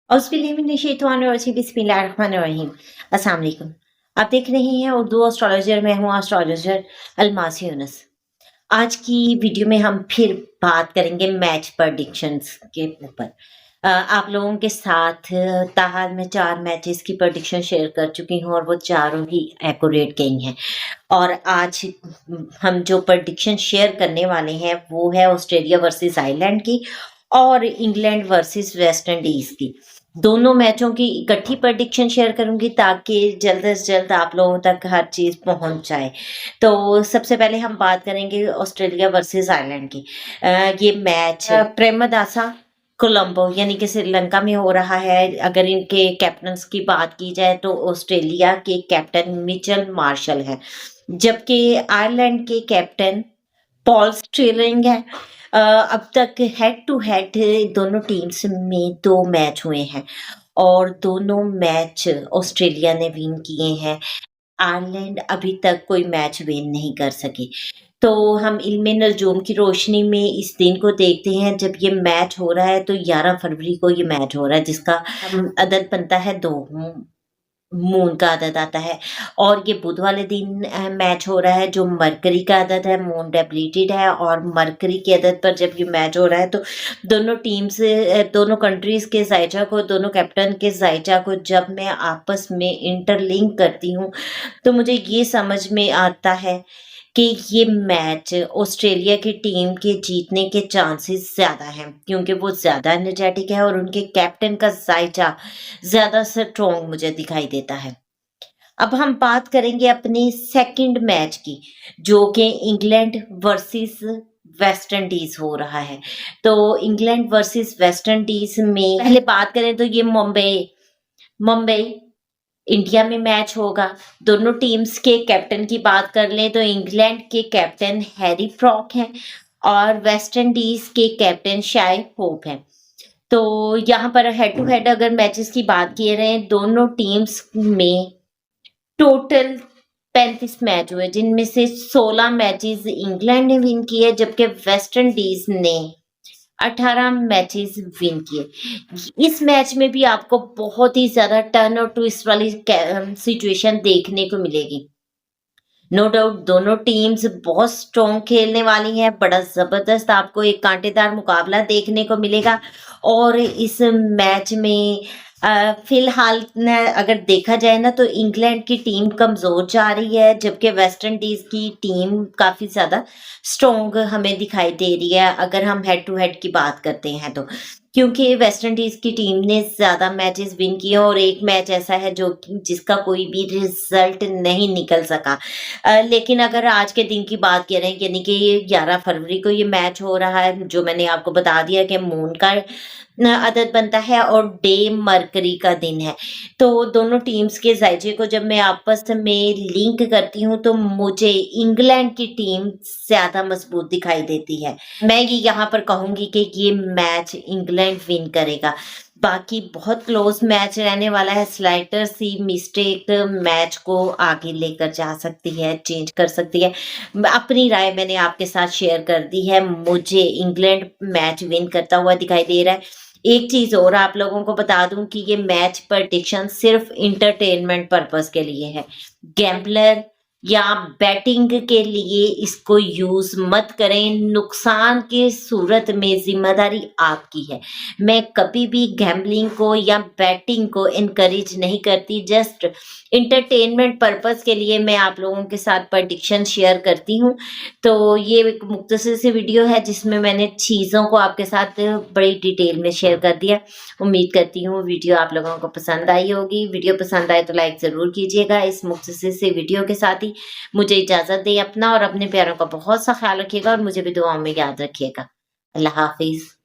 बिस्मिल्लाहिर्रहमानिर्रहीम। अस्सलाम वालेकुम। आप देख रहे हैं उर्दू एस्ट्रोलॉजर, मैं हूँ एस्ट्रोलॉजर अलमास यूनुस। आज की वीडियो में हम फिर बात करेंगे मैच प्रेडिक्शंस के ऊपर। आप लोगों के साथ ताहाल मैं 4 मैचेस की प्रेडिक्शन शेयर कर चुकी हूँ और वो चारों ही एक्यूरेट गई हैं। और आज हम जो प्रेडिक्शन शेयर करने वाले हैं वो है ऑस्ट्रेलिया वर्सेस आयरलैंड की और इंग्लैंड वर्सेस वेस्ट इंडीज की। दोनों मैचों की इकट्ठी प्रेडिक्शन शेयर करूंगी ताकि जल्द से जल्द आप लोगों तक हर चीज़ पहुंच जाए। तो सबसे पहले हम बात करेंगे ऑस्ट्रेलिया वर्सेस आयरलैंड की। ये मैच प्रेमदासा कोलंबो यानी कि श्रीलंका में हो रहा है। अगर इनके कैप्टन्स की बात की जाए तो ऑस्ट्रेलिया के कैप्टन मिचेल मार्शल है, जबकि आयरलैंड के कैप्टन पॉल स्टिलिंग है। अब तक हेड टू हेड दोनों टीम्स में 2 मैच हुए हैं और दोनों मैच ऑस्ट्रेलिया ने विन किए हैं। आयरलैंड अभी तक कोई मैच विन नहीं कर सके। तो हम इल्मे नजूम की रोशनी में इस दिन को देखते हैं जब ये मैच हो रहा है। तो 11 फरवरी को ये मैच हो रहा है जिसका अदद बनता है 2, मून का अदद आता है। और ये बुध वाले दिन मैच हो रहा है जो मरकरी का अदद है, मून डेबिलिटेड है और मरकरी के अदद पर जब ये मैच हो रहा है तो दोनों टीम्स दोनों कंट्रीज के जायजा को, दोनों कैप्टन के जायजा को जब मैं आपस में इंटरलिंक करती हूँ तो मुझे ये समझ में आता है कि ये मैच ऑस्ट्रेलिया की टीम के जीतने के चांसेस ज़्यादा हैं क्योंकि वो ज़्यादा एनर्जेटिक है और उनके कैप्टन का जायजा ज़्यादा स्ट्रॉन्ग मुझे दिखाई देता है। अब हम बात करेंगे अपनी सेकंड मैच की जो कि इंग्लैंड वर्सेस वेस्ट इंडीज हो रहा है। तो इंग्लैंड वर्सेस वेस्ट इंडीज में पहले बात करें तो ये मुंबई इंडिया में मैच होगा। दोनों टीम्स के कैप्टन की बात कर लें तो इंग्लैंड के कैप्टन हैरी फ्रॉक हैं और वेस्ट इंडीज के कैप्टन शाय होप हैं। तो यहाँ पर हेड टू हेड अगर मैचेस की बात किए रहे दोनों टीम्स में टोटल 35 मैच हुए जिनमें से 16 मैचेस इंग्लैंड ने विन किए जबकि वेस्ट इंडीज ने 18 मैचेस विन किए। इस मैच में भी आपको बहुत ही ज्यादा टर्न और ट्विस्ट वाली सिचुएशन देखने को मिलेगी। नो डाउट दोनों टीम्स बहुत स्ट्रॉन्ग खेलने वाली हैं, बड़ा जबरदस्त आपको एक कांटेदार मुकाबला देखने को मिलेगा। और इस मैच में फिलहाल अगर देखा जाए ना तो इंग्लैंड की टीम कमजोर जा रही है जबकि वेस्ट इंडीज की टीम काफी ज्यादा स्ट्रॉन्ग हमें दिखाई दे रही है अगर हम हेड टू हेड की बात करते हैं तो, क्योंकि वेस्ट इंडीज की टीम ने ज्यादा मैचेस विन किए और एक मैच ऐसा है जो जिसका कोई भी रिजल्ट नहीं निकल सका। लेकिन अगर आज के दिन की बात करें यानी कि 11 फरवरी को ये मैच हो रहा है जो मैंने आपको बता दिया कि मून का अदद बनता है और डे मरकरी का दिन है। तो दोनों टीम्स के जायजे को जब मैं आपस में लिंक करती हूँ तो मुझे इंग्लैंड की टीम ज्यादा मजबूत दिखाई देती है। मैं ये यहाँ पर कहूंगी कि ये मैच इंग्लैंड विन करेगा। बाकी बहुत क्लोज मैच रहने वाला है। स्लाइटर सी मिस्टेक मैच को आगे लेकर जा सकती है, चेंज कर सकती है। अपनी राय मैंने आपके साथ शेयर कर दी है। मुझे इंग्लैंड मैच विन करता हुआ दिखाई दे रहा है। एक चीज और आप लोगों को बता दूं कि ये मैच प्रेडिक्शन सिर्फ इंटरटेनमेंट पर्पस के लिए है। गैम्बलर या बैटिंग के लिए इसको यूज मत करें। नुकसान की सूरत में जिम्मेदारी आपकी है। मैं कभी भी गैम्बलिंग को या बैटिंग को इनकरेज नहीं करती। जस्ट इंटरटेनमेंट पर्पस के लिए मैं आप लोगों के साथ प्रेडिक्शन शेयर करती हूँ। तो ये एक मुख्तसर सी वीडियो है जिसमें मैंने चीज़ों को आपके साथ बड़ी डिटेल में शेयर कर दिया। उम्मीद करती हूँ वीडियो आप लोगों को पसंद आई होगी। वीडियो पसंद आए तो लाइक ज़रूर कीजिएगा। इस मुख्तसर से वीडियो के साथ ही मुझे इजाज़त दें अपना और अपने प्यारों का बहुत सा ख्याल रखिएगा और मुझे भी दुआओं में याद रखिएगा। अल्लाह हाफिज़।